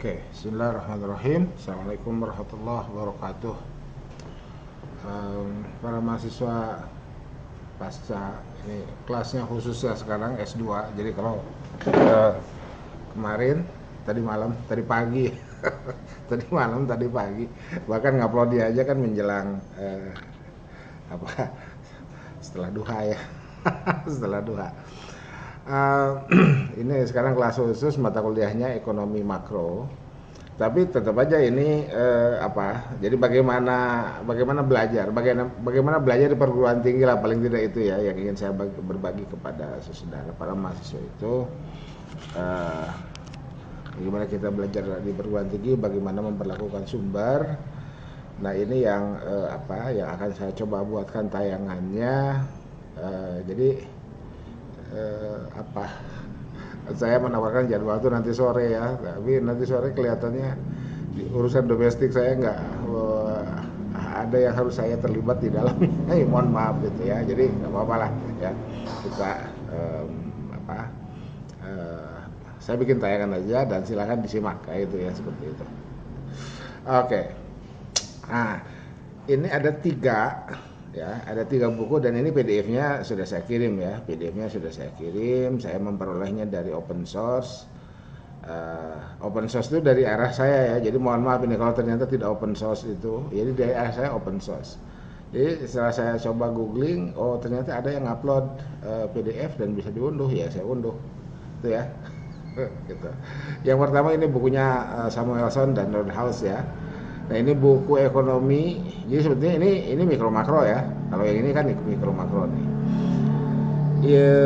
Oke, bismillahirrahmanirrahim. Assalamualaikum warahmatullahi wabarakatuh. Para mahasiswa pasca ini kelasnya khususnya sekarang S2. Jadi kalau kemarin, tadi pagi, tadi pagi, bahkan ngupload dia aja kan menjelang apa setelah duha ya, setelah duha. Ini sekarang kelas khusus mata kuliahnya ekonomi makro, tapi tetap aja ini jadi bagaimana belajar di perguruan tinggi lah, paling tidak itu ya yang ingin saya berbagi kepada saudara para mahasiswa itu, bagaimana kita belajar di perguruan tinggi, bagaimana memperlakukan sumber. Nah ini yang yang akan saya coba buatkan tayangannya. Jadi saya menawarkan jadwal itu nanti sore ya, tapi nanti sore kelihatannya di urusan domestik saya nggak ada yang harus saya terlibat di dalam. Mohon maaf gitu ya, jadi nggak apa-apa lah ya, kita saya bikin tayangan aja dan silakan disimak kayak itu ya, seperti itu. Oke. Nah, ini ada tiga buku dan ini PDF-nya sudah saya kirim ya. PDF-nya sudah saya kirim. Saya memperolehnya dari open source. Open source itu dari arah saya ya. Jadi mohon maaf ini kalau ternyata tidak open source itu. Jadi dari arah saya open source. Jadi setelah saya coba googling, oh ternyata ada yang upload PDF dan bisa diunduh, ya saya unduh. Itu ya. Gitu. Yang pertama ini bukunya Samuelson dan Nordhaus ya. Nah ini buku ekonomi, jadi sebetulnya ini mikro makro ya. Kalau yang ini kan mikro makro nih. Ya,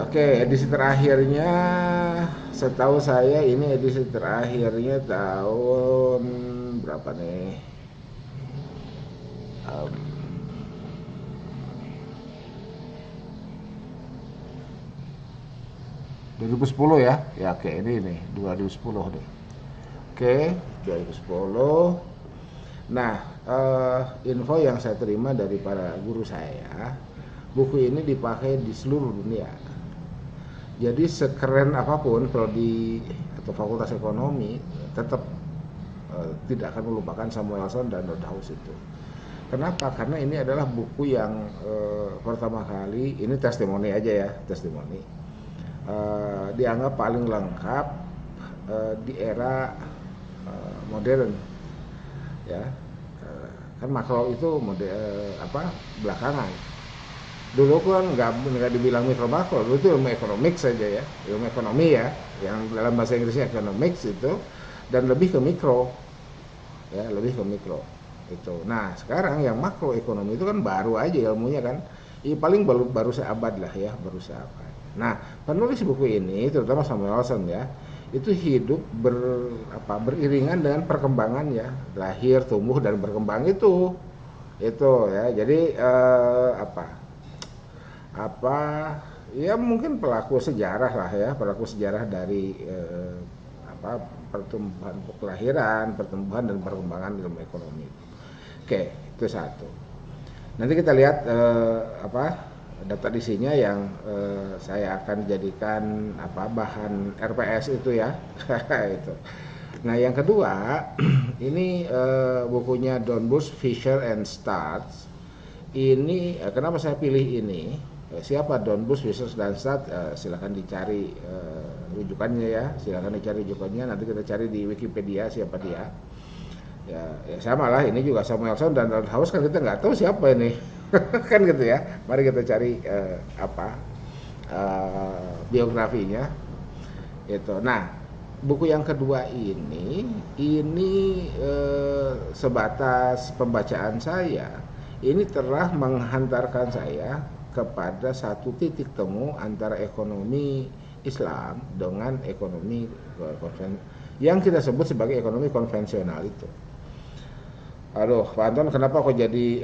oke, edisi terakhirnya, setahu saya ini edisi terakhirnya tahun berapa nih? 2010 ya. Ya oke, ini 2010 deh. Oke, 2010. Nah, info yang saya terima dari para guru saya, buku ini dipakai di seluruh dunia. Jadi sekeren apapun prodi atau fakultas ekonomi, tetap tidak akan melupakan Samuelson dan Nordhaus itu. Kenapa? Karena ini adalah buku yang pertama kali, ini testimoni aja ya, testimoni. Dianggap paling lengkap di era modern ya, kan makro itu belakangan. Dulu kan nggak dibilang mikro makro, dulu itu ilmu ekonomik saja ya, ilmu ekonomi ya, yang dalam bahasa Inggrisnya economics itu, dan lebih ke mikro ya, lebih ke mikro itu. Nah sekarang yang makro ekonomi itu kan baru aja ilmunya kan, paling baru seabad lah ya, baru seabad. Nah penulis buku ini terutama Samuelson ya, itu hidup beriringan dengan perkembangan ya, lahir, tumbuh dan berkembang itu ya. Jadi ya mungkin pelaku sejarah lah ya, pelaku sejarah dari pertumbuhan kelahiran, pertumbuhan dan perkembangan ilmu ekonomi. Oke, itu satu. Nanti kita lihat daftar isinya yang saya akan jadikan bahan RPS itu ya. Itu. Nah yang kedua ini bukunya Dornbusch, Fisher and Starts. Ini kenapa saya pilih ini? Siapa Dornbusch, Fisher dan Starts? Silakan dicari rujukannya ya. Silakan dicari rujukannya. Nanti kita cari di Wikipedia siapa dia. Ya sama lah, ini juga Samuelson dan Nordhaus kan kita nggak tahu siapa ini. Kan gitu ya. Mari kita cari biografinya itu. Nah buku yang kedua ini sebatas pembacaan saya, ini telah menghantarkan saya kepada satu titik temu antara ekonomi Islam dengan ekonomi yang kita sebut sebagai ekonomi konvensional itu. Aduh, Pak Anton, kenapa kok jadi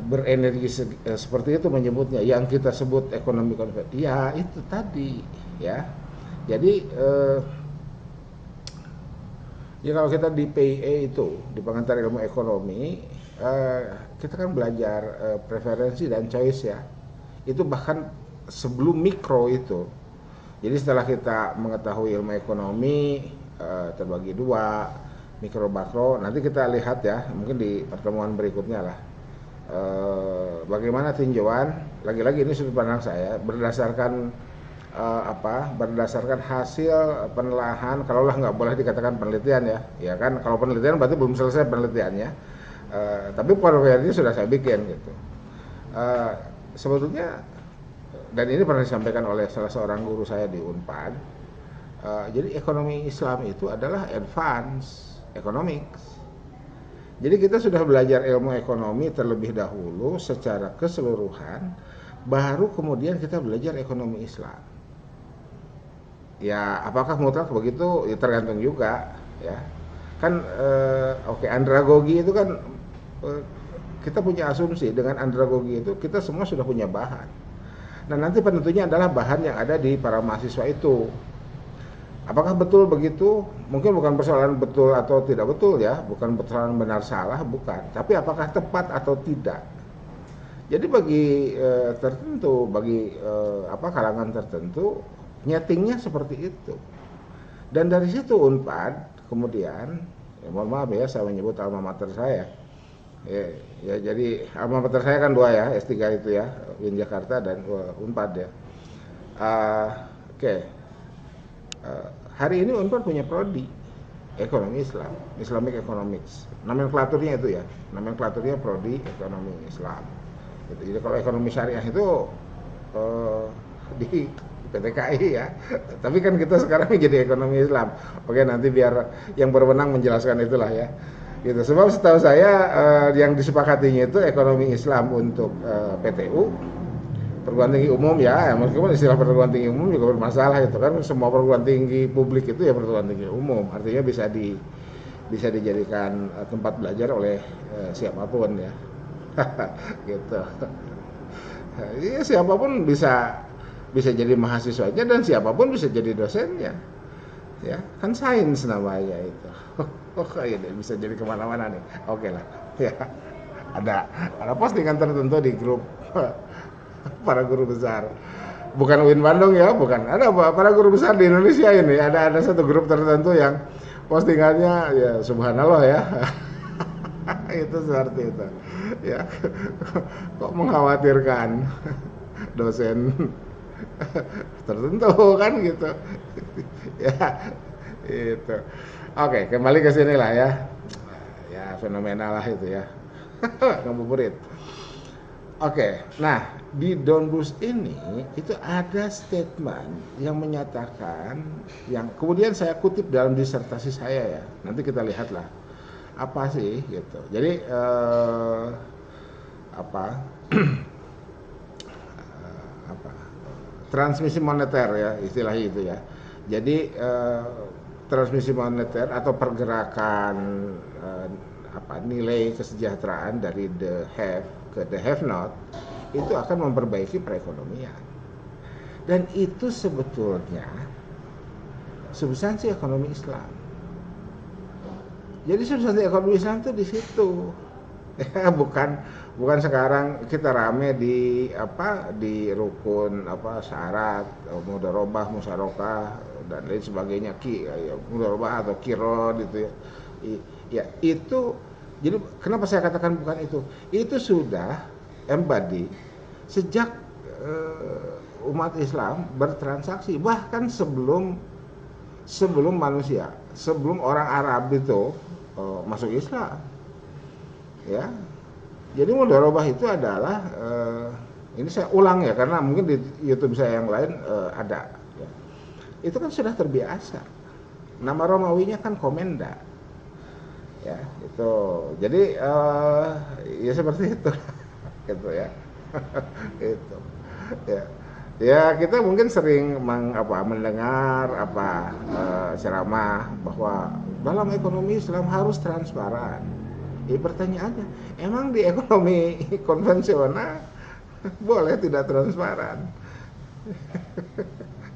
berenergi seperti itu menyebutnya? Yang kita sebut ekonomi konvensional, ya itu tadi, ya. Jadi, ya kalau kita di PIE itu, di pengantar ilmu ekonomi, kita kan belajar preferensi dan choice ya. Itu bahkan sebelum mikro itu. Jadi setelah kita mengetahui ilmu ekonomi, terbagi dua, mikro makro. Nanti kita lihat ya, mungkin di pertemuan berikutnya lah. Bagaimana tinjauan? Lagi-lagi ini sudut pandang saya berdasarkan berdasarkan hasil penelaahan. Kalaulah nggak boleh dikatakan penelitian ya kan. Kalau penelitian berarti belum selesai penelitiannya. Tapi portfolio sudah saya bikin gitu. Sebetulnya, dan ini pernah disampaikan oleh salah seorang guru saya di Unpad. Jadi ekonomi Islam itu adalah advance economics. Jadi kita sudah belajar ilmu ekonomi terlebih dahulu secara keseluruhan, baru kemudian kita belajar ekonomi Islam. Ya, apakah mutlak begitu? Ya tergantung juga, ya. Kan andragogi itu kan kita punya asumsi dengan andragogi itu kita semua sudah punya bahan. Nah, nanti penentunya adalah bahan yang ada di para mahasiswa itu. Apakah betul begitu? Mungkin bukan persoalan betul atau tidak betul ya, bukan persoalan benar salah, bukan. Tapi apakah tepat atau tidak? Jadi bagi tertentu, bagi kalangan tertentu, nyetingnya seperti itu. Dan dari situ Unpad kemudian, mohon maaf ya, saya menyebut alma mater saya. Ya, jadi alma mater saya kan dua ya, S3 itu ya, UIN Jakarta dan Unpad ya. Hari ini Unpad punya prodi ekonomi Islam, Islamic Economics. Nomenklaturnya itu ya, nomenklaturnya prodi ekonomi Islam. Jadi kalau ekonomi syariah itu di PTKI ya. Tapi kan kita sekarang menjadi ekonomi Islam. Oke, nanti biar yang berwenang menjelaskan itulah ya. Gitu. Sebab setahu saya yang disepakatinya itu ekonomi Islam untuk PTU, perguruan tinggi umum ya, meskipun istilah perguruan tinggi umum juga bermasalah itu kan, semua perguruan tinggi publik itu ya perguruan tinggi umum, artinya bisa dijadikan tempat belajar oleh siapapun ya. Gitu. Ya, siapapun bisa jadi mahasiswanya dan siapapun bisa jadi dosennya. Ya, kan sains namanya itu. Ini bisa jadi kemana-mana nih. Oke lah. Ya. Ada postingan tertentu di grup para guru besar, bukan UIN Bandung ya, bukan, ada para guru besar di Indonesia ini, ada satu grup tertentu yang postingannya ya subhanallah ya. Itu seperti itu ya. Kok mengkhawatirkan dosen tertentu kan gitu. Ya itu. Oke, kembali ke sini lah ya. Ya fenomenal lah itu ya. Ngabuburit. Oke, nah di Don't Blues ini itu ada statement yang menyatakan, yang kemudian saya kutip dalam disertasi saya ya. Nanti kita lihatlah apa sih gitu. Jadi transmisi moneter ya istilahnya itu ya. Jadi transmisi moneter atau pergerakan nilai kesejahteraan dari the have ke the have not itu akan memperbaiki perekonomian. Dan itu sebetulnya substansi ekonomi Islam. Jadi substansi ekonomi Islam itu di situ. Ya, bukan sekarang kita rame di rukun syarat, mudharabah, musyarakah dan lain sebagainya, mudharabah atau kirod itu ya. Ya, itu jadi kenapa saya katakan bukan itu? Itu sudah embody sejak umat Islam bertransaksi, bahkan sebelum manusia, sebelum orang Arab itu masuk Islam. Ya. Jadi mudharabah itu adalah ini saya ulang ya karena mungkin di YouTube saya yang lain ada ya. Itu kan sudah terbiasa. Nama Romawinya kan komenda. Ya, itu. Jadi ya seperti itu. Gitu ya. Itu. Ya. Ya, kita mungkin sering mendengar ceramah bahwa dalam ekonomi Islam harus transparan. Pertanyaannya, emang di ekonomi konvensional boleh tidak transparan?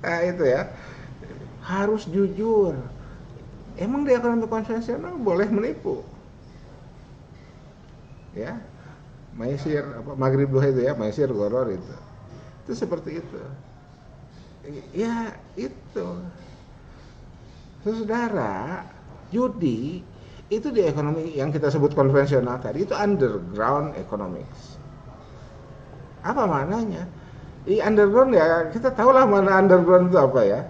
Nah, itu ya. Harus jujur. Emang di ekonomi konvensional boleh menipu? Ya. Maisir maghrib duha itu ya, maisir goror itu. Itu seperti itu. Ya, itu. Saudara, judi itu di ekonomi yang kita sebut konvensional tadi itu underground economics. Apa maknanya? Di underground ya kita tahulah mana underground itu apa ya.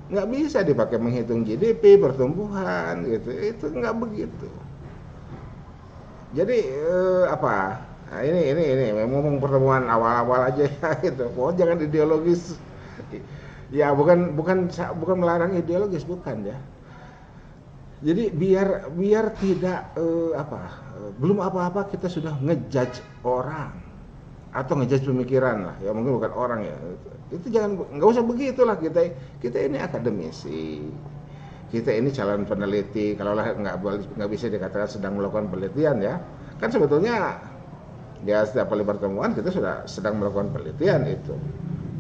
Nggak bisa dipakai menghitung GDP, pertumbuhan gitu. Itu nggak begitu. Jadi apa? Nah, ini ngomong pertemuan awal-awal aja ya gitu. Oh, jangan ideologis. Ya bukan melarang ideologis, bukan ya. Jadi biar tidak belum apa-apa kita sudah ngejudge orang atau ngejudge pemikiran lah. Ya mungkin bukan orang ya. Itu nggak usah begitulah kita ini akademisi. Kita ini calon peneliti. Kalau lah nggak bisa dikatakan sedang melakukan penelitian ya. Kan sebetulnya ya setiap kali pertemuan kita sudah sedang melakukan penelitian itu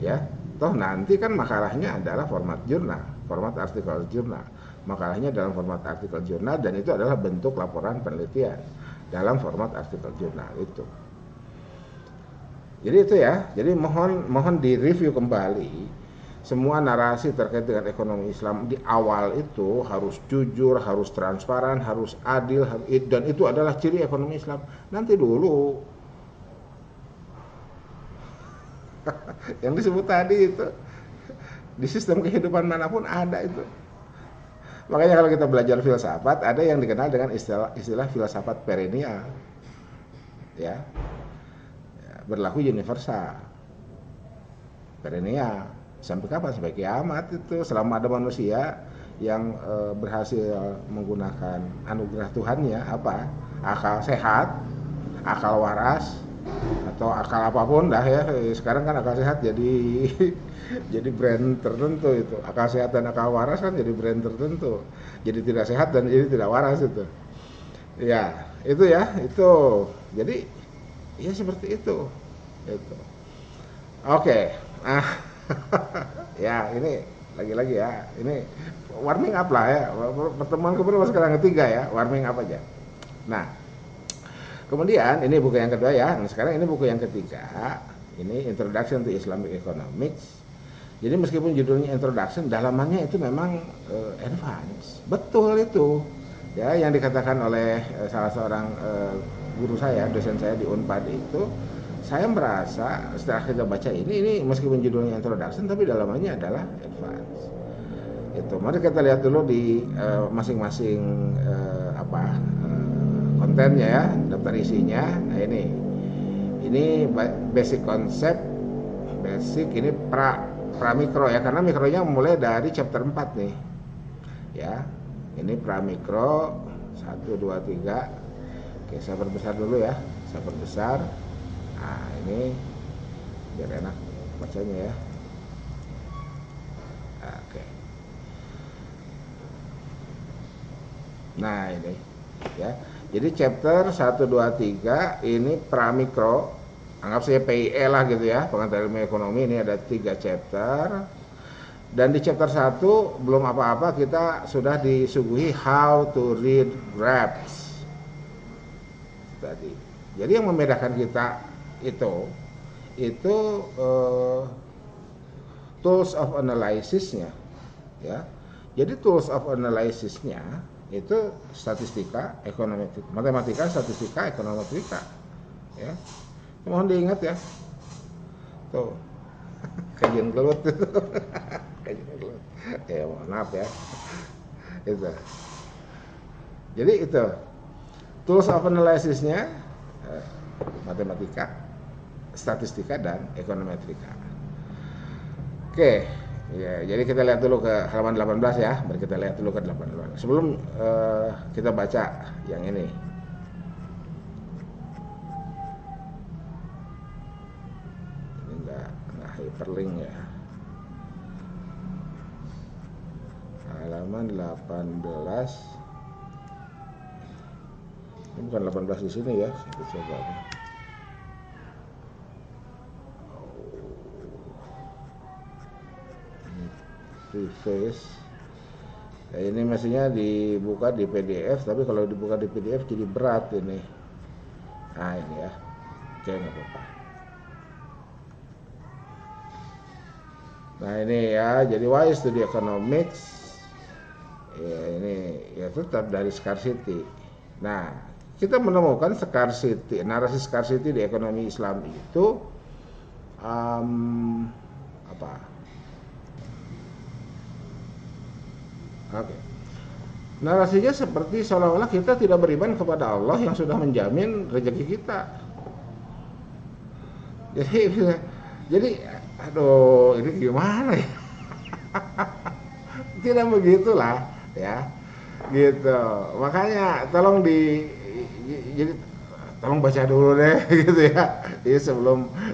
ya. Toh nanti kan makalahnya adalah format jurnal, format artikel jurnal. Makalahnya dalam format artikel jurnal dan itu adalah bentuk laporan penelitian dalam format artikel jurnal itu. Jadi itu ya. Jadi mohon direview kembali semua narasi terkait dengan ekonomi Islam di awal itu harus jujur, harus transparan, harus adil, dan itu adalah ciri ekonomi Islam. Nanti dulu yang disebut tadi itu di sistem kehidupan manapun ada itu. Makanya kalau kita belajar filsafat ada yang dikenal dengan istilah filsafat perennial ya, berlaku universal perennial sampai kapan? Sampai kiamat itu, selama ada manusia yang berhasil menggunakan anugerah Tuhannya apa, akal sehat, akal waras, atau akal apapun dah ya. Sekarang kan akal sehat jadi brand tertentu itu. Akal sehat dan akal waras kan jadi brand tertentu. Jadi tidak sehat dan jadi tidak waras itu. Ya, itu ya, itu. Jadi ya seperti itu. Itu. Oke. Ya, ini lagi-lagi ya. Ini warming up lah ya. Pertemuan keberapa sekarang ketiga ya, warming up aja. Nah, kemudian ini buku yang kedua ya. Nah, sekarang ini buku yang ketiga. Ini Introduction to Islamic Economics. Jadi meskipun judulnya Introduction, dalamannya itu memang advance. Betul itu. Ya, yang dikatakan oleh salah seorang guru saya, dosen saya di Unpad itu, saya merasa setelah kita baca ini meskipun judulnya Introduction tapi dalamannya adalah advance. Itu. Mari kita lihat dulu di masing-masing kontennya ya, daftar isinya. Nah ini basic konsep, basic ini pra mikro ya, karena mikronya mulai dari chapter 4 nih. Ya. Ini pra mikro 1 2 3. Oke, saya perbesar dulu ya. Saya perbesar. Nah, ini biar enak bacanya ya. Oke. Nah, ini ya. Jadi chapter 1 2 3 ini pra mikro. Anggap saja PIE lah gitu ya, pengetahuan ilmu ekonomi. Ini ada 3 chapter. Dan di chapter 1 belum apa-apa kita sudah disuguhi how to read graphs tadi. Jadi yang membedakan kita itu tools of analysisnya ya. Jadi tools of analysisnya itu statistika, ekonometrik, matematika, statistika, ekonometrika ya. Mohon diingat ya. Tuh. Kajian gelut itu. Kajian gelut. Ya, maaf ya. Itu. Jadi itu. Tools of analysisnya matematika, statistika dan ekonometrika. Oke. Ya, jadi kita lihat dulu ke halaman 18 ya. Mari kita lihat dulu ke 18. Sebelum kita baca yang ini. Hyperlink ya. Halaman 18. Ini bukan 18 di sini ya. Kita coba. Ini preface. Ya, ini mestinya dibuka di PDF, tapi kalau dibuka di PDF jadi berat ini. Nah, ini ya. Oke, nggak apa-apa. Nah ini ya, jadi why studi economics ya ini ya tetap dari scarcity. Nah, kita menemukan scarcity, narasi scarcity di ekonomi Islam itu apa? Oke. Narasinya seperti seolah-olah kita tidak beriman kepada Allah yang sudah menjamin rezeki kita. Jadi, aduh, ini gimana ya? Tidak begitulah, ya, gitu. Makanya tolong jadi tolong baca dulu deh, gitu ya. Jadi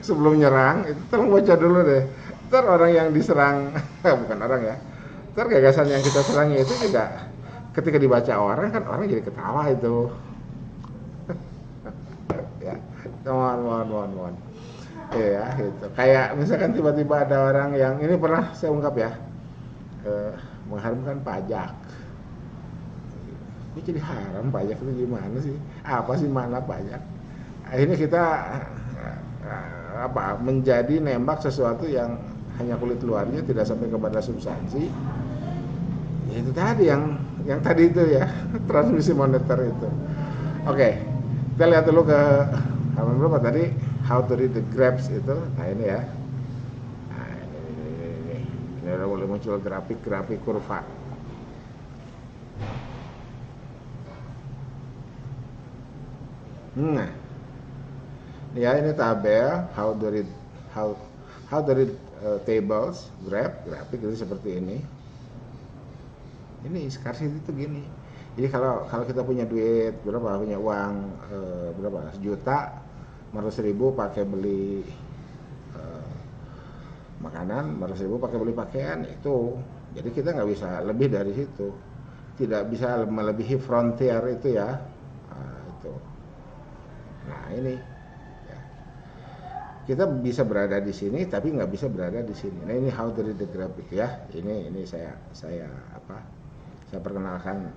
sebelum nyerang, itu tolong baca dulu deh. Ntar orang yang diserang, bukan orang ya. Ntar gagasan yang kita serangi itu juga ketika dibaca orang kan orang jadi ketawa itu. Ya, mohon. Ya, gitu. Kayak misalkan tiba-tiba ada orang yang ini pernah saya ungkap ya, mengharamkan pajak. Ini jadi haram pajak itu gimana sih? Apa sih makna pajak? Akhirnya kita menjadi nembak sesuatu yang hanya kulit luarnya tidak sampai kepada substansi. Ya, itu tadi yang tadi itu ya, transmisi moneter itu. Oke, kita lihat dulu ke halaman berapa tadi, how to read the graphs itu. Nah ini ya, nah, ini udah mulai muncul grafik kurva. Nah, ya ini tabel how to read tables, grafik itu seperti ini. Ini scarcity itu gini. Jadi kalau kita punya duit berapa, punya uang berapa, 1.000.000, 500.000 pakai beli makanan, 500.000 pakai beli pakaian, itu jadi kita nggak bisa lebih dari situ, tidak bisa melebihi frontier itu ya. Itu. Nah ini ya. Kita bisa berada di sini tapi nggak bisa berada di sini. Nah ini how to read the graphic ya. Ini saya perkenalkan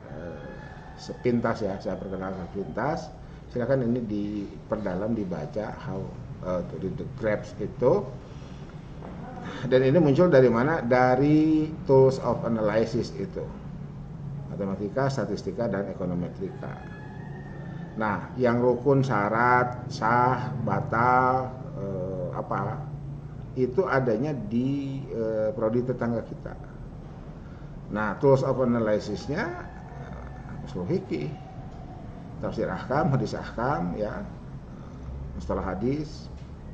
sepintas ya, saya perkenalkan sepintas. Silakan ini diperdalam, dibaca how to read the graphs itu. Dan ini muncul dari mana? Dari tools of analysis itu, matematika, statistika, dan ekonometrika. Nah, yang rukun, syarat, sah, batal, itu adanya di prodi tetangga kita. Nah, tools of analysisnya usul fikih, tafsir ahkam, hadis ahkam, ya, mustalah hadis,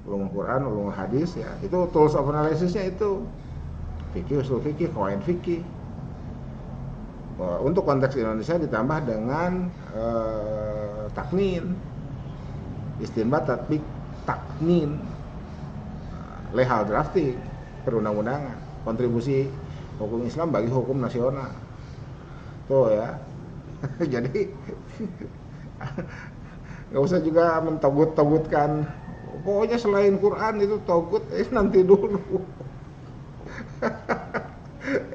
ulumul Quran, ulumul hadis, ya, itu tools of analysisnya itu fikih, usul fikih, qawaid fikih. Untuk konteks Indonesia ditambah dengan taknin, istinbat, tatbik, taknin, legal drafting, perundang-undangan, kontribusi hukum Islam bagi hukum nasional. Tuh ya. Jadi nggak usah juga mentogut-togutkan. Pokoknya selain Quran itu togut, nanti dulu.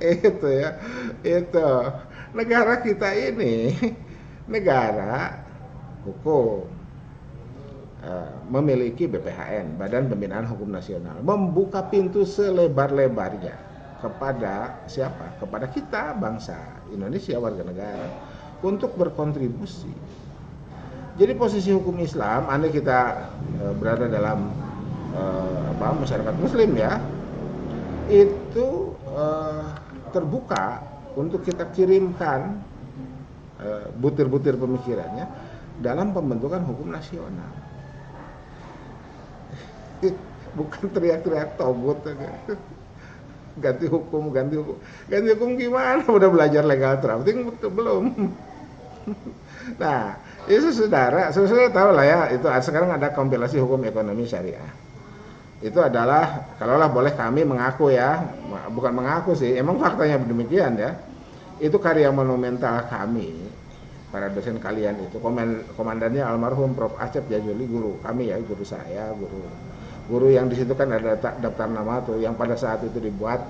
Itu ya. Itu. Negara kita ini negara hukum. Memiliki BPHN, Badan Pembinaan Hukum Nasional, membuka pintu selebar-lebarnya kepada siapa? Kepada kita, bangsa Indonesia, warga negara, untuk berkontribusi. Jadi posisi hukum Islam, andai kita berada dalam masyarakat Muslim ya, itu terbuka untuk kita kirimkan butir-butir pemikirannya dalam pembentukan hukum nasional. Bukan teriak-teriak togut aja. Ganti hukum gimana? Udah belajar legal drafting belum? Nah, itu saudara tahu lah ya, itu sekarang ada kompilasi hukum ekonomi syariah. Itu adalah, kalaulah boleh kami mengaku ya, bukan mengaku sih, emang faktanya demikian ya. Itu karya monumental kami, para dosen kalian itu. Komandannya almarhum Prof. Acep Jajuli, guru kami ya, guru saya, guru yang di situ kan ada daftar nama tuh, yang pada saat itu dibuat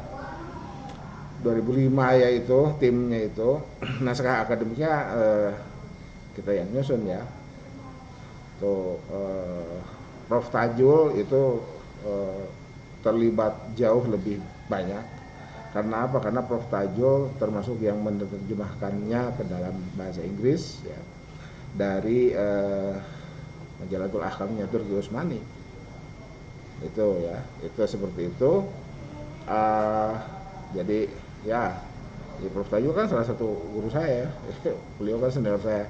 2005 ya, itu timnya itu. Naskah akademiknya kita yang nyusun ya. Tuh Prof. Tajul itu terlibat jauh lebih banyak. Karena apa? Karena Prof. Tajo termasuk yang menerjemahkannya ke dalam bahasa Inggris ya, dari Majalatul Ahkamnya Turki Utsmani. Itu ya, itu seperti itu. Jadi ya, Prof. Tajo kan salah satu guru saya. Beliau kan senior saya.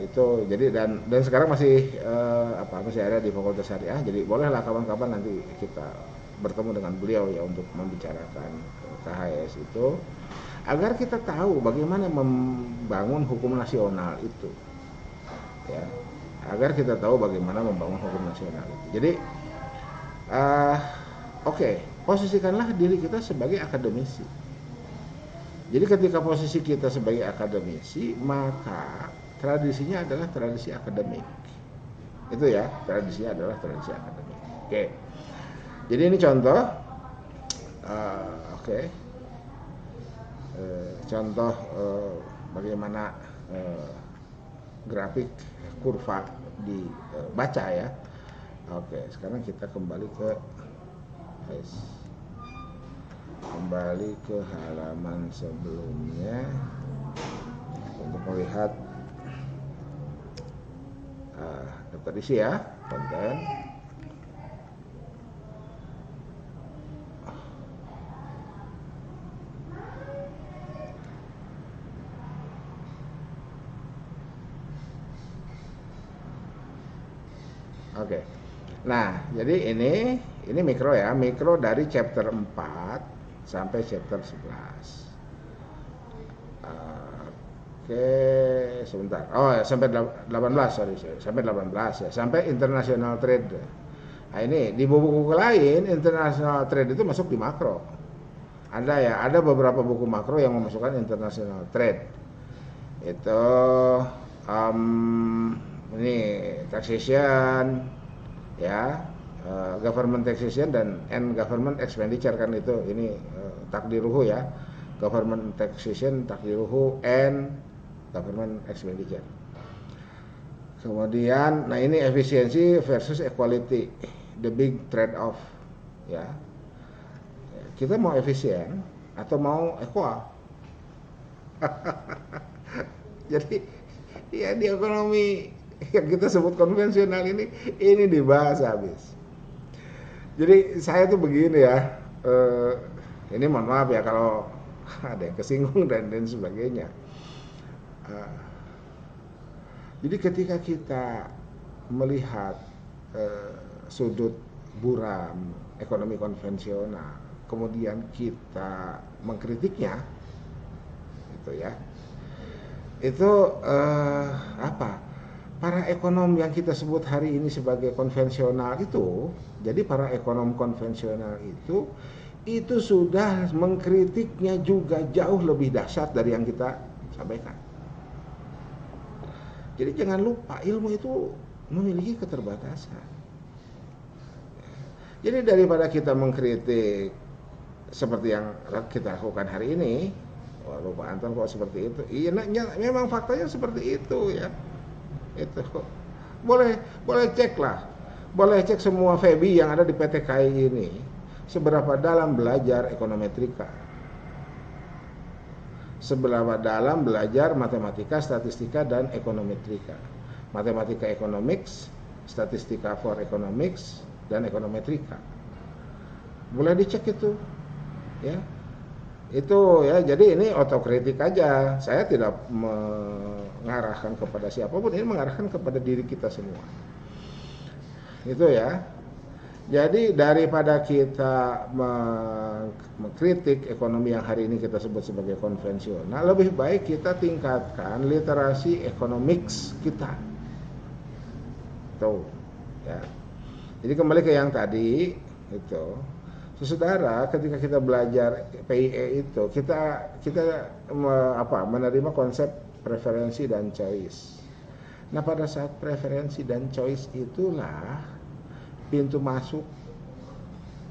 Itu jadi dan sekarang masih masih ada di Fakultas Syariah. Jadi bolehlah kapan-kapan nanti kita bertemu dengan beliau ya untuk membicarakan KHS itu agar kita tahu bagaimana membangun hukum nasional itu ya, agar kita tahu bagaimana membangun hukum nasional itu. Jadi oke, posisikanlah diri kita sebagai akademisi. Jadi ketika posisi kita sebagai akademisi, maka tradisinya adalah tradisi akademik. Itu ya, tradisinya adalah tradisi akademik. Oke. Jadi ini contoh, contoh bagaimana grafik kurva dibaca ya. Oke, sekarang kita kembali ke halaman sebelumnya untuk melihat daftar isi ya, konten. Oke. Nah, jadi ini mikro ya, mikro dari chapter 4 sampai chapter 11. Oke, sebentar. Oh, sampai 18, sorry. Sampai 18 ya, sampai international trade. Nah, ini di buku-buku lain international trade itu masuk di makro. Ada beberapa buku makro yang memasukkan international trade. Itu ini taxation ya, government taxation dan government expenditure kan itu ini takdiruhu ya, government taxation takdiruhu and government expenditure. Kemudian nah ini efisiensi versus equality, the big trade off ya, kita mau efisien atau mau equal. Jadi ya di ekonomi yang kita sebut konvensional ini dibahas habis. Jadi saya tuh begini ya, ini mohon maaf ya kalau ada yang kesinggung dan sebagainya. Jadi ketika kita melihat sudut buram ekonomi konvensional, kemudian kita mengkritiknya, gitu ya. Itu para ekonom yang kita sebut hari ini sebagai konvensional itu, jadi para ekonom konvensional itu sudah mengkritiknya juga jauh lebih dahsyat dari yang kita sampaikan. Jadi jangan lupa ilmu itu memiliki keterbatasan. Jadi daripada kita mengkritik seperti yang kita lakukan hari ini, waduh Pak Anton kok seperti itu? Iya, memang faktanya seperti itu ya. Itu boleh cek lah, boleh cek semua FEBI yang ada di PT KAI ini seberapa dalam belajar ekonometrika, seberapa dalam belajar matematika, statistika dan ekonometrika, matematika economics, statistika for economics dan ekonometrika. Boleh dicek itu ya. Itu ya, jadi ini otokritik aja. Saya tidak mengarahkan kepada siapapun, ini mengarahkan kepada diri kita semua. Itu ya. Jadi daripada kita mengkritik ekonomi yang hari ini kita sebut sebagai konvensional, lebih baik kita tingkatkan literasi economics kita. Tuh, ya. Jadi kembali ke yang tadi itu. Saudara, ketika kita belajar PIE itu, kita menerima konsep preferensi dan choice. Nah, pada saat preferensi dan choice itulah pintu masuk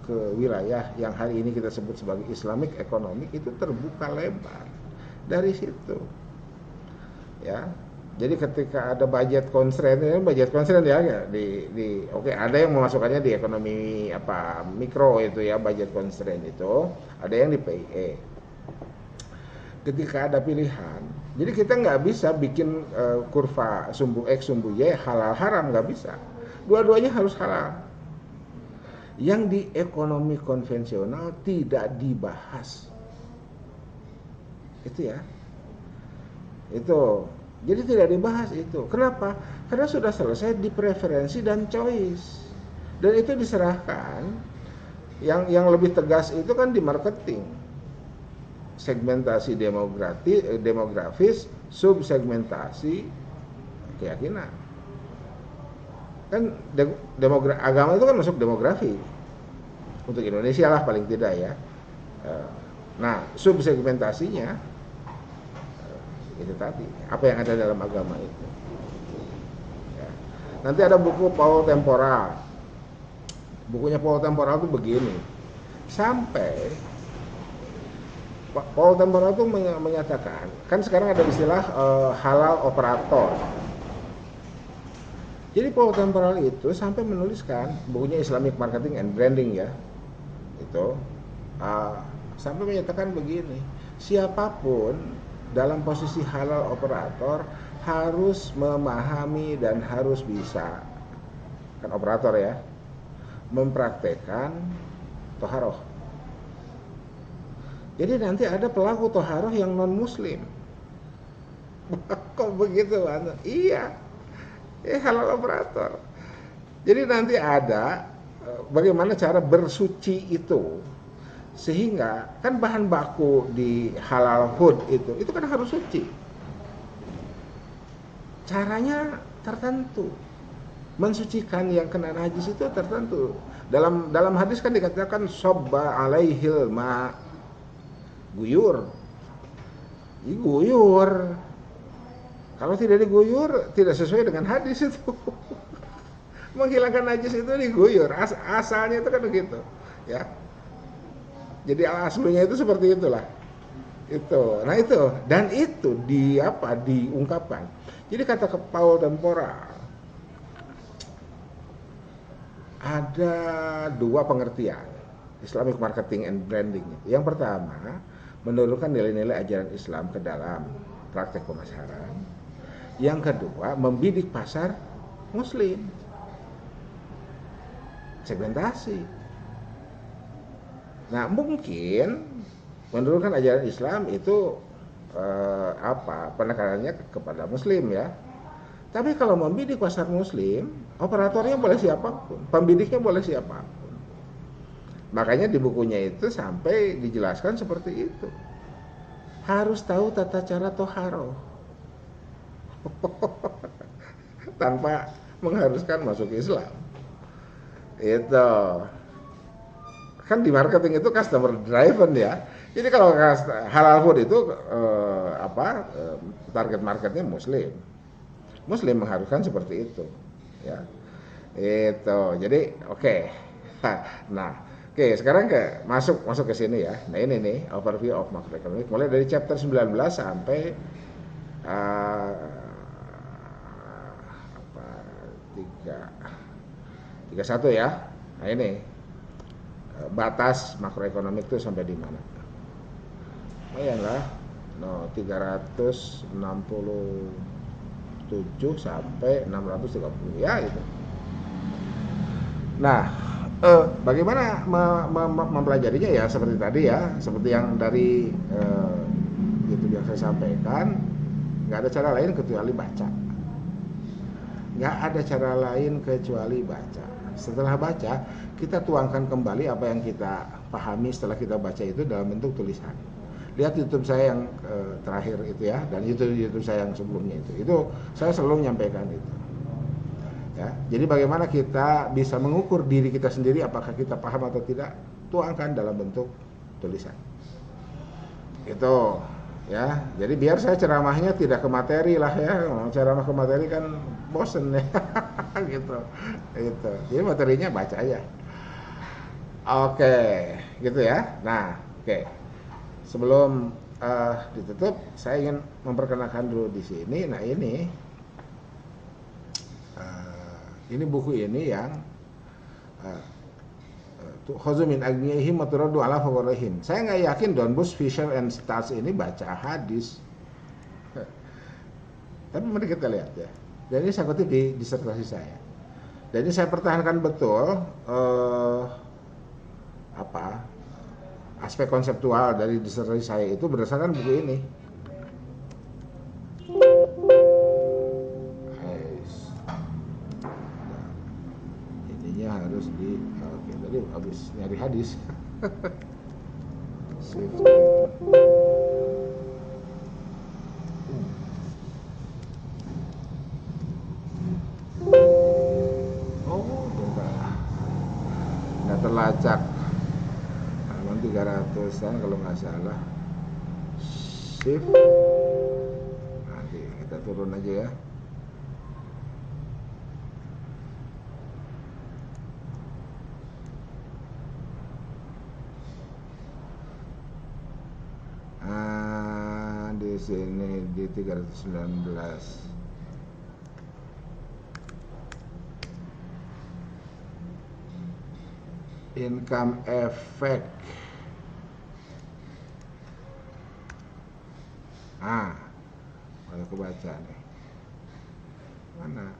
ke wilayah yang hari ini kita sebut sebagai Islamic economic itu terbuka lebar dari situ. Ya. Jadi ketika ada budget constraint, ya budget constraint ya oke, ada yang memasukkannya di ekonomi apa mikro itu ya, budget constraint itu, ada yang di PIE. Ketika ada pilihan, jadi kita nggak bisa bikin kurva sumbu X sumbu Y halal haram, nggak bisa. Dua-duanya harus halal. Yang di ekonomi konvensional tidak dibahas. Itu ya. Itu. Jadi tidak dibahas itu. Kenapa? Karena sudah selesai di preferensi dan choice. Dan itu diserahkan. Yang lebih tegas itu kan di marketing. Segmentasi demografis, subsegmentasi keyakinan. Kan agama itu kan masuk demografi. Untuk Indonesia lah paling tidak ya. Nah, subsegmentasinya itu tadi, apa yang ada dalam agama itu ya. Nanti ada buku Paul Temporal. Bukunya Paul Temporal itu begini, sampai Paul Temporal itu menyatakan, kan sekarang ada istilah halal operator. Jadi Paul Temporal itu sampai menuliskan bukunya Islamic Marketing and Branding ya, itu sampai menyatakan begini, siapapun dalam posisi halal operator harus memahami dan harus bisa, kan operator ya, mempraktekkan toharoh. Jadi nanti ada pelaku toharoh yang non muslim. Kok begitu? Iya, halal operator. Jadi nanti ada bagaimana cara bersuci itu, sehingga kan bahan baku di halal food itu kan harus suci. Caranya tertentu. Mensucikan yang kena najis itu tertentu. Dalam hadis kan dikatakan sobba alaihil ma, guyur. Diguyur. Kalau tidak diguyur tidak sesuai dengan hadis itu. Menghilangkan najis itu diguyur. Asalnya itu kan begitu, ya. Jadi aslinya itu seperti itulah. Itu. Nah itu, dan itu diungkapkan. Jadi kata Paul Temporal, ada dua pengertian Islamic Marketing and Branding. Yang pertama, menurunkan nilai-nilai ajaran Islam ke dalam praktek pemasaran. Yang kedua, membidik pasar muslim. Segmentasi. Nah, mungkin menurunkan ajaran Islam itu penekanannya kepada muslim ya. Tapi kalau membidik pasar muslim, operatornya boleh siapapun, pembidiknya boleh siapapun. Makanya di bukunya itu sampai dijelaskan seperti itu. Harus tahu tata cara toharoh. Tanpa mengharuskan masuk Islam. Itu. Kan di marketing itu customer driven ya. Jadi kalau halal food itu target marketnya muslim. Muslim mengharuskan seperti itu, ya. Itu. Jadi oke. Nah, oke, sekarang masuk ke sini ya. Nah, ini nih overview of macroeconomic mulai dari chapter 19 sampai 31 ya. Nah, ini batas makroekonomik itu sampai di mana? Lumayan lah, 367 sampai 630 ya itu. Nah, bagaimana mempelajarinya ya seperti tadi ya, seperti yang dari itu yang saya sampaikan, nggak ada cara lain kecuali baca. Nggak ada cara lain kecuali baca. Setelah baca, kita tuangkan kembali apa yang kita pahami setelah kita baca itu dalam bentuk tulisan. Lihat YouTube saya yang terakhir itu ya, dan YouTube saya yang sebelumnya itu saya selalu menyampaikan itu. Ya, jadi bagaimana kita bisa mengukur diri kita sendiri apakah kita paham atau tidak, tuangkan dalam bentuk tulisan. Itu ya. Jadi biar saya ceramahnya tidak ke materi lah ya. Ceramah ke materi kan bosen ya. Gitu. Itu. Jadi materinya baca aja. Oke, gitu ya. Nah, oke. Sebelum ditutup, saya ingin memperkenalkan dulu di sini. Nah, ini Ini buku ini yang Khuzu min agniyaihim wa turaddu ala fuqaraihim. Saya nggak yakin Dornbusch, Fisher and Stars ini baca hadis. Tapi mari kita lihat ya. Dan ini saya kutip di disertasi saya. Dan ini saya pertahankan betul aspek konseptual dari disertasi saya itu berdasarkan buku ini. Intinya harus oke, tadi habis nyari hadis. Terlacak halaman 300-an kalau nggak salah. Shift, nanti kita turun aja ya. Di sini di 319. Income effect. Kalau kebaca nih. Mana?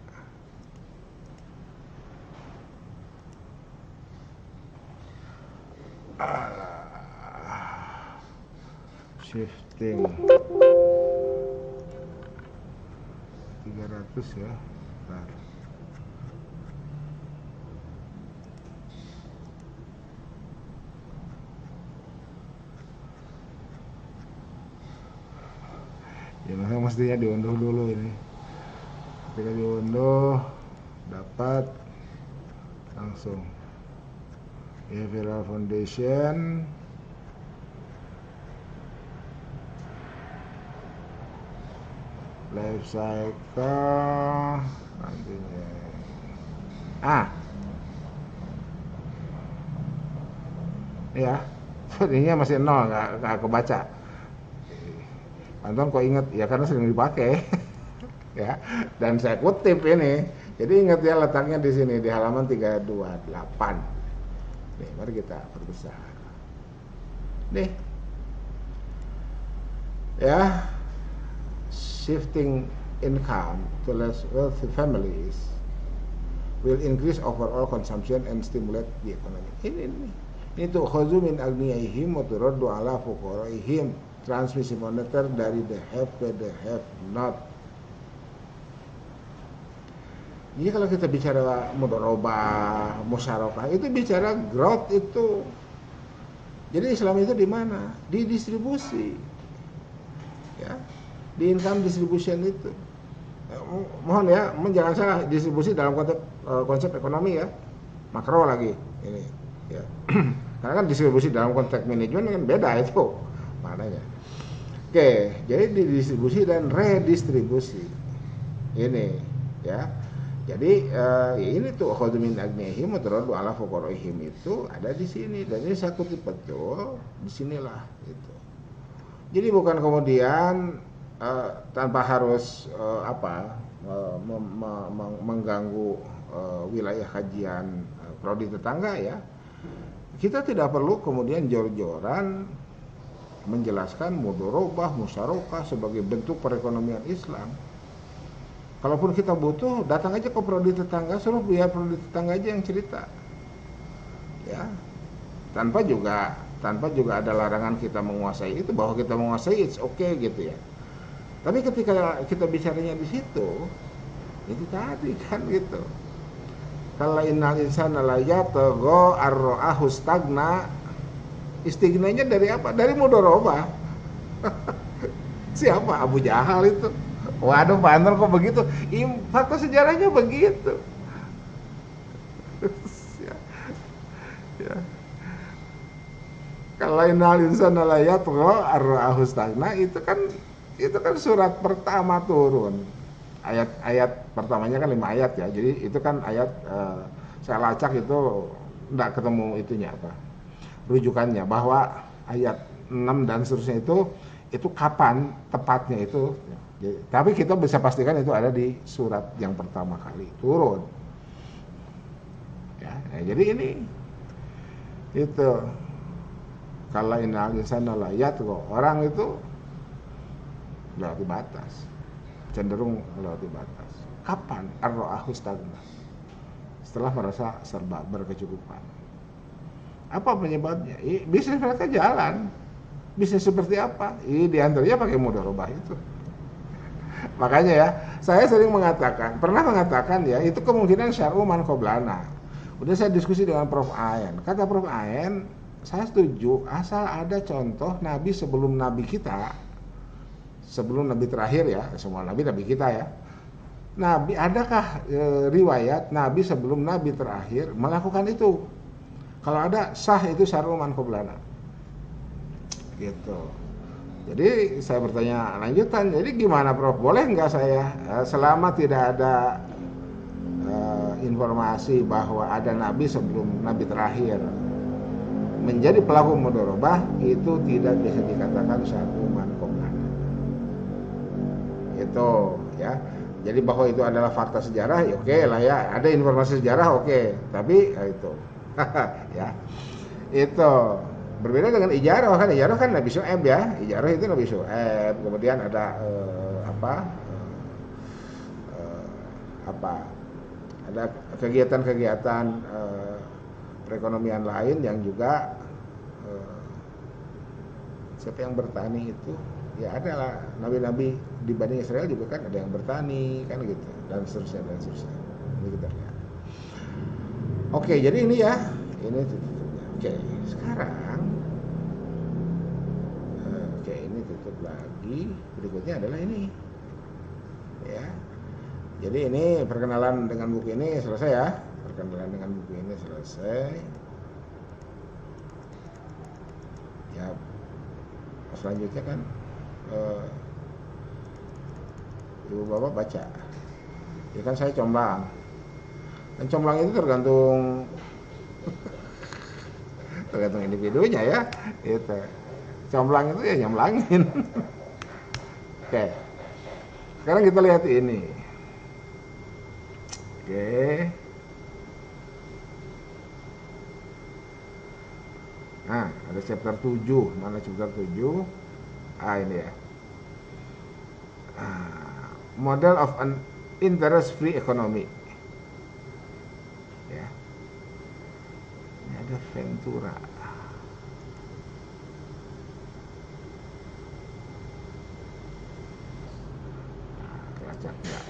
Shifting 300 ya. Bentar. Ya memang mestinya diunduh dulu ini. Ketika diunduh dapat langsung Behavioral Foundation, life cycle nantinya. Ya, sebenarnya masih nol, nggak kebaca. Anton kok inget ya karena sering dipakai. Ya, dan saya kutip ini. Jadi ingat ya letaknya di sini di halaman 328. Nih, mari kita perbesar. Nih. Ya. Shifting income to less wealthy families will increase overall consumption and stimulate the economy. Ini tuh khuzu min agniyaihim wa turaddu ala fuqaraihim. Transmisi moneter dari the have ke the have not. Jadi kalau kita bicara mudharabah, musyarakah, itu bicara growth itu. Jadi Islam itu di mana? Di distribusi. Ya. Di income distribution itu. Mohon ya, jangan salah, distribusi dalam konsep ekonomi ya. Makro lagi ini, ya. Karena kan distribusi dalam konteks manajemen kan beda itu maknanya. Oke, jadi didistribusi dan redistribusi ini ya. Jadi ini tuh khudzu min agniyaihim wa turaddu ala fuqaraihim itu ada di sini dan ini saya kutip betul di sinilah itu. Jadi bukan kemudian tanpa harus mengganggu wilayah kajian prodi tetangga ya. Kita tidak perlu kemudian jor-joran menjelaskan mudharabah, musyarakah sebagai bentuk perekonomian Islam. Kalaupun kita butuh, datang aja ke prodi tetangga, suruh biar prodi tetangga aja yang cerita. Ya. Tanpa juga ada larangan kita menguasai itu, bahwa kita menguasai it's okay gitu ya. Tapi ketika kita bicaranya di situ, itu tadi kan gitu. Kalau innal insana la yatgha ar-ra'ahu stagna. Istighnanya dari apa? Dari mudharabah. Siapa? Abu Jahal itu. Waduh, Pak Anwar kok begitu? Fakta sejarahnya begitu. Ya. Kalau innal insana la yatgha ar-ra'ahu stagna itu kan surat pertama turun. Ayat pertamanya kan 5 ayat ya. Jadi itu kan ayat saya lacak itu enggak ketemu itunya apa. Rujukannya bahwa ayat 6 dan seterusnya Itu kapan tepatnya itu? Tapi kita bisa pastikan itu ada di surat yang pertama kali turun. Ya, jadi ini itu kalau innal insana la yatgha, orang itu melewati batas, cenderung melewati batas. Kapan? Ar-ra'ahu istaghna, setelah merasa serba berkecukupan. Apa penyebabnya? Bisnis mereka jalan. Bisnis seperti apa? Di antaranya pakai mudharabah itu. Makanya ya, saya sering pernah mengatakan ya, itu kemungkinan syar'u man qablana. Udah saya diskusi dengan Prof. Ayen. Kata Prof. Ayen, saya setuju asal ada contoh nabi sebelum nabi kita, sebelum nabi terakhir ya, semua nabi kita ya. Nabi, adakah riwayat nabi sebelum nabi terakhir melakukan itu? Kalau ada, sah itu syar'u man qablana. Gitu. Jadi saya bertanya lanjutan, jadi gimana Prof? Boleh nggak saya selama tidak ada informasi bahwa ada nabi sebelum nabi terakhir menjadi pelaku mudharabah, itu tidak bisa dikatakan syar'u man qablana. Itu ya. Jadi bahwa itu adalah fakta sejarah, ya oke lah ya. Ada informasi sejarah, oke. Tapi ya itu, ya itu berbeda dengan ijarah kan. Ijarah kan Nabi Syu'aib ya. Ijarah itu Nabi Syu'aib. Kemudian ada ada kegiatan-kegiatan perekonomian lain yang juga siapa yang bertani itu ya, adalah nabi-nabi di Bani Israel juga kan ada yang bertani kan gitu, dan seterusnya. Ini kita lihat. Oke, jadi ini ya, ini tutupnya. Oke, sekarang ini tutup lagi. Berikutnya adalah ini ya. Jadi ini perkenalan dengan buku ini selesai ya. Perkenalan dengan buku ini selesai ya. Selanjutnya kan ibu bapak baca ya kan, saya comblang, dan comblang itu tergantung individunya ya, itu comblang itu ya nyomblangin. Oke, sekarang kita lihat ini. Oke, nah ada chapter 7. Mana chapter 7? Ini ya, model of an interest free economy ya. Ini ada Ventura. Kelacak enggak?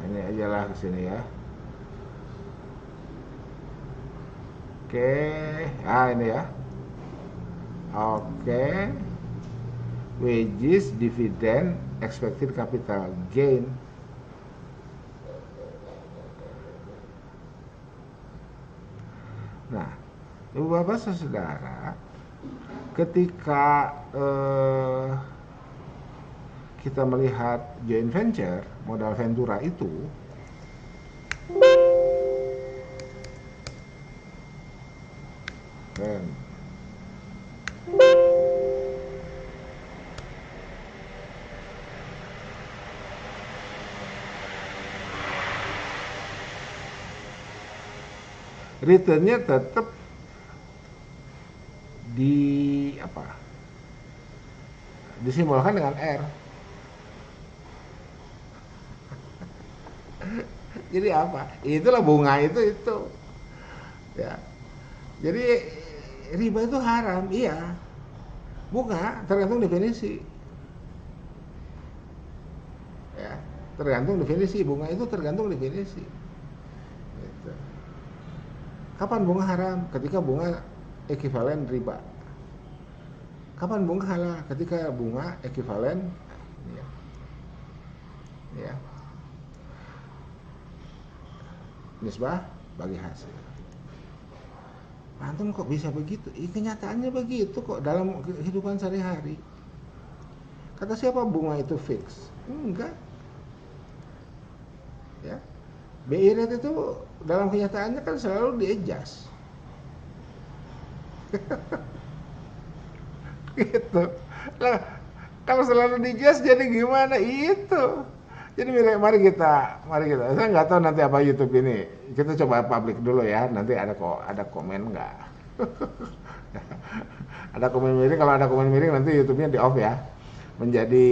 Ini aja lah ke sini ya. Oke, ini ya. Oke, wages, dividend, expected capital gain. Nah, ibu bapak saudara, ketika kita melihat joint venture, modal Ventura itu returnnya tetap disimbolkan dengan R. Jadi apa? Itulah bunga itu ya. Jadi riba itu haram, iya. Bunga tergantung definisi. Ya, tergantung definisi. Bunga itu tergantung definisi. Gitu. Kapan bunga haram? Ketika bunga ekivalen riba. Kapan bunga halal? Ketika bunga ekivalen ya, nisbah bagi hasil. Antum kok bisa begitu? Kenyataannya begitu kok dalam kehidupan sehari-hari. Kata siapa bunga itu fix? Enggak. ya. BI rate itu dalam kenyataannya kan selalu di-adjust. Gitu. Nah, kalau selalu di-adjust jadi gimana? Itu. Jadi mari kita, saya nggak tahu nanti apa YouTube ini. Kita coba public dulu ya. Nanti ada komen nggak? Ada komen miring. Kalau ada komen miring nanti YouTube-nya di off ya. Menjadi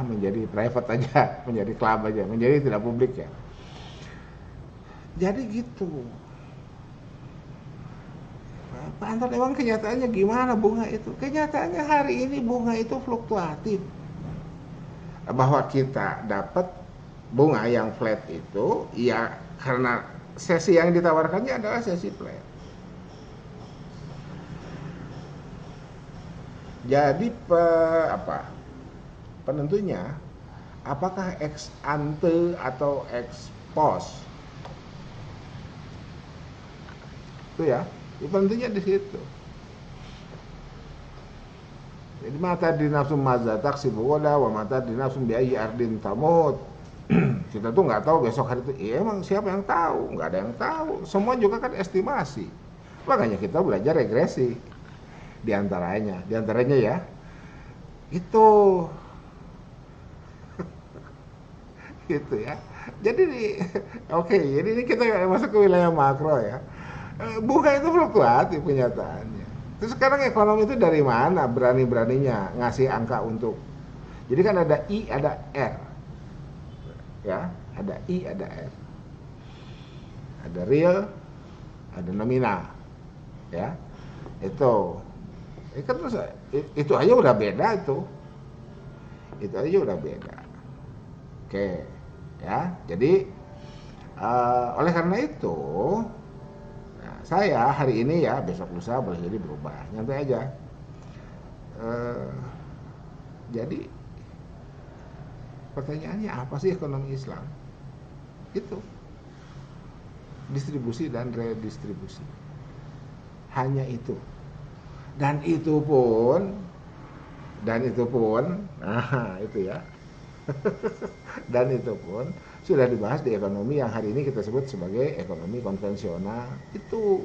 menjadi private aja, menjadi club aja, menjadi tidak publik ya. Jadi gitu. Pak Anton, emang kenyataannya gimana bunga itu? Kenyataannya hari ini bunga itu fluktuatif. Bahwa kita dapat bunga yang flat itu ya karena sesi yang ditawarkannya adalah sesi flat. Jadi penentunya apakah ex ante atau ex post? Itu ya, penentunya di situ. Jadi mata di nafsu mazza taksibu wala wa mata di nafsu bi ayyi ardin tamut. Kita tuh nggak tahu besok hari itu. Iya, emang siapa yang tahu? Nggak ada yang tahu. Semua juga kan estimasi. Makanya kita belajar regresi. Di antaranya ya. Itu gitu ya. Jadi jadi ini kita masuk ke wilayah makro ya. Bunga itu fluktuatif kenyataannya. Terus sekarang ekonomi itu dari mana berani-beraninya ngasih angka untuk. Jadi kan ada I, ada R. Ya, ada I, ada R. Ada real, ada nominal. Ya. Itu itu aja udah beda itu. Itu aja udah beda. Oke, ya. Jadi oleh karena itu saya hari ini ya, besok lusa boleh jadi berubah, nyantai aja. Jadi pertanyaannya apa sih ekonomi Islam? Itu distribusi dan redistribusi, hanya itu. Dan itu pun, nah itu ya. Dan itu pun sudah dibahas di ekonomi yang hari ini kita sebut sebagai ekonomi konvensional itu.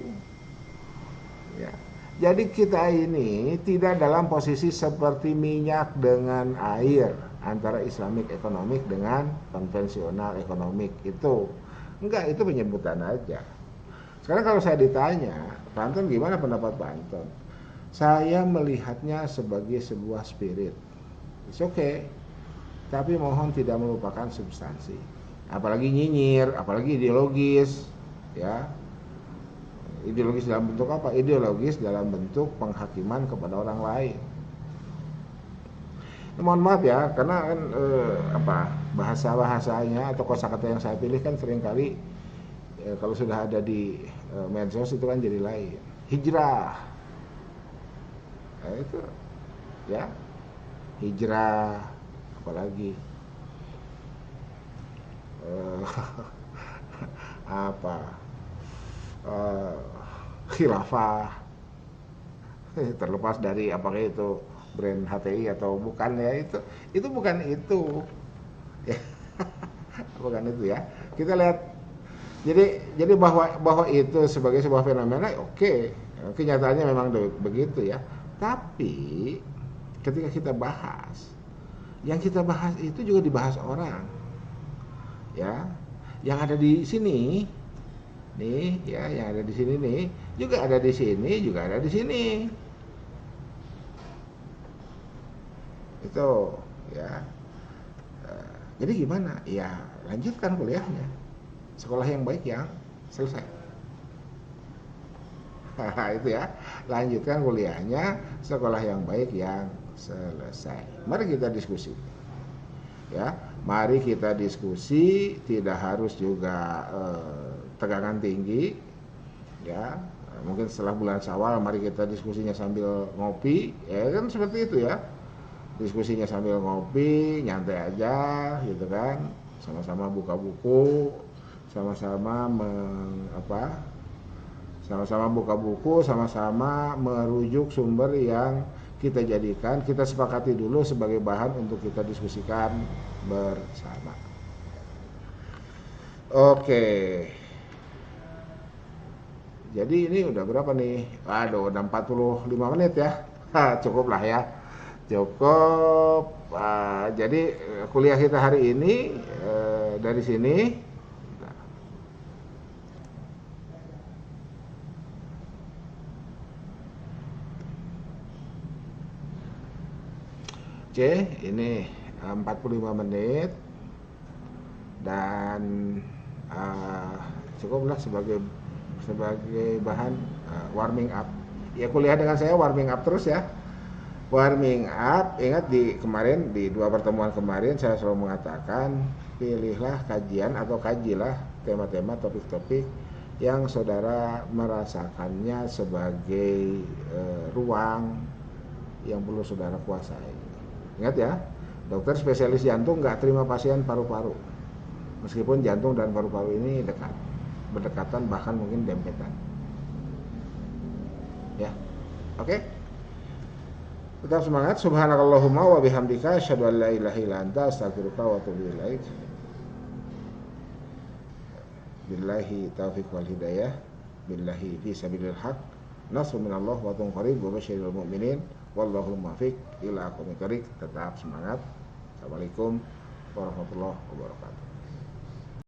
Ya. Jadi kita ini tidak dalam posisi seperti minyak dengan air, antara Islamic economic dengan konvensional economic itu. Enggak, itu penyebutan aja. Sekarang kalau saya ditanya, Pak Anton gimana pendapat Pak Anton? Saya melihatnya sebagai sebuah spirit. It's okay. Tapi mohon tidak melupakan substansi. Apalagi nyinyir, apalagi ideologis, ya. Ideologis dalam bentuk apa? Ideologis dalam bentuk penghakiman kepada orang lain. Mohon maaf ya, karena kan bahasa-bahasanya atau kosakata yang saya pilih kan seringkali kalau sudah ada di medsos itu kan jadi lain. Hijrah, nah, itu, ya, hijrah, apalagi khilafah, terlepas dari apakah itu brand HTI atau bukan ya, itu bukan itu ya. Bukan itu ya, kita lihat. Jadi bahwa itu sebagai sebuah fenomena, oke. Kenyataannya memang begitu ya, tapi ketika kita bahas, yang kita bahas itu juga dibahas orang ya, yang ada di sini nih ya, yang ada di sini nih juga ada di sini, juga ada di sini. Itu ya. Jadi gimana? Ya lanjutkan kuliahnya. Sekolah yang baik yang selesai. Itu ya. Lanjutkan kuliahnya, sekolah yang baik yang selesai. Mari kita diskusi. Ya, mari kita diskusi, tidak harus juga tegangan tinggi. Ya, mungkin setelah bulan Syawal mari kita diskusinya sambil ngopi, ya kan seperti itu ya. Diskusinya sambil ngopi, nyantai aja gitu kan. Sama-sama buka buku, sama-sama sama-sama merujuk sumber yang kita jadikan, kita sepakati dulu sebagai bahan untuk kita diskusikan bersama. Oke. Jadi ini udah berapa nih? Aduh, udah 45 menit ya. Cukup lah ya. Cukup. Jadi kuliah kita hari ini dari sini. Oke, ini 45 menit dan cukuplah sebagai bahan warming up. Ya kuliah dengan saya warming up terus ya. Warming up, ingat di kemarin di 2 pertemuan kemarin saya selalu mengatakan pilihlah kajian atau kajilah tema-tema topik-topik yang saudara merasakannya sebagai ruang yang perlu saudara kuasai. Ingat ya, dokter spesialis jantung nggak terima pasien paru-paru. Meskipun jantung dan paru-paru ini dekat, berdekatan bahkan mungkin dempetan. Ya, oke. Tetap semangat. Subhanakallahumma wa bihamdika asyhadu an la ilaha illa anta astaghfiruka wa atubu ilaik. Billahi taufiq wal hidayah. Billahi fi sabilil haq. Nasrun minallah wa tun qarib wa basyiril mu'minin. Wallahu muwaffiq ila aqwamit thoriq. Tetap semangat. Assalamualaikum warahmatullahi wabarakatuh.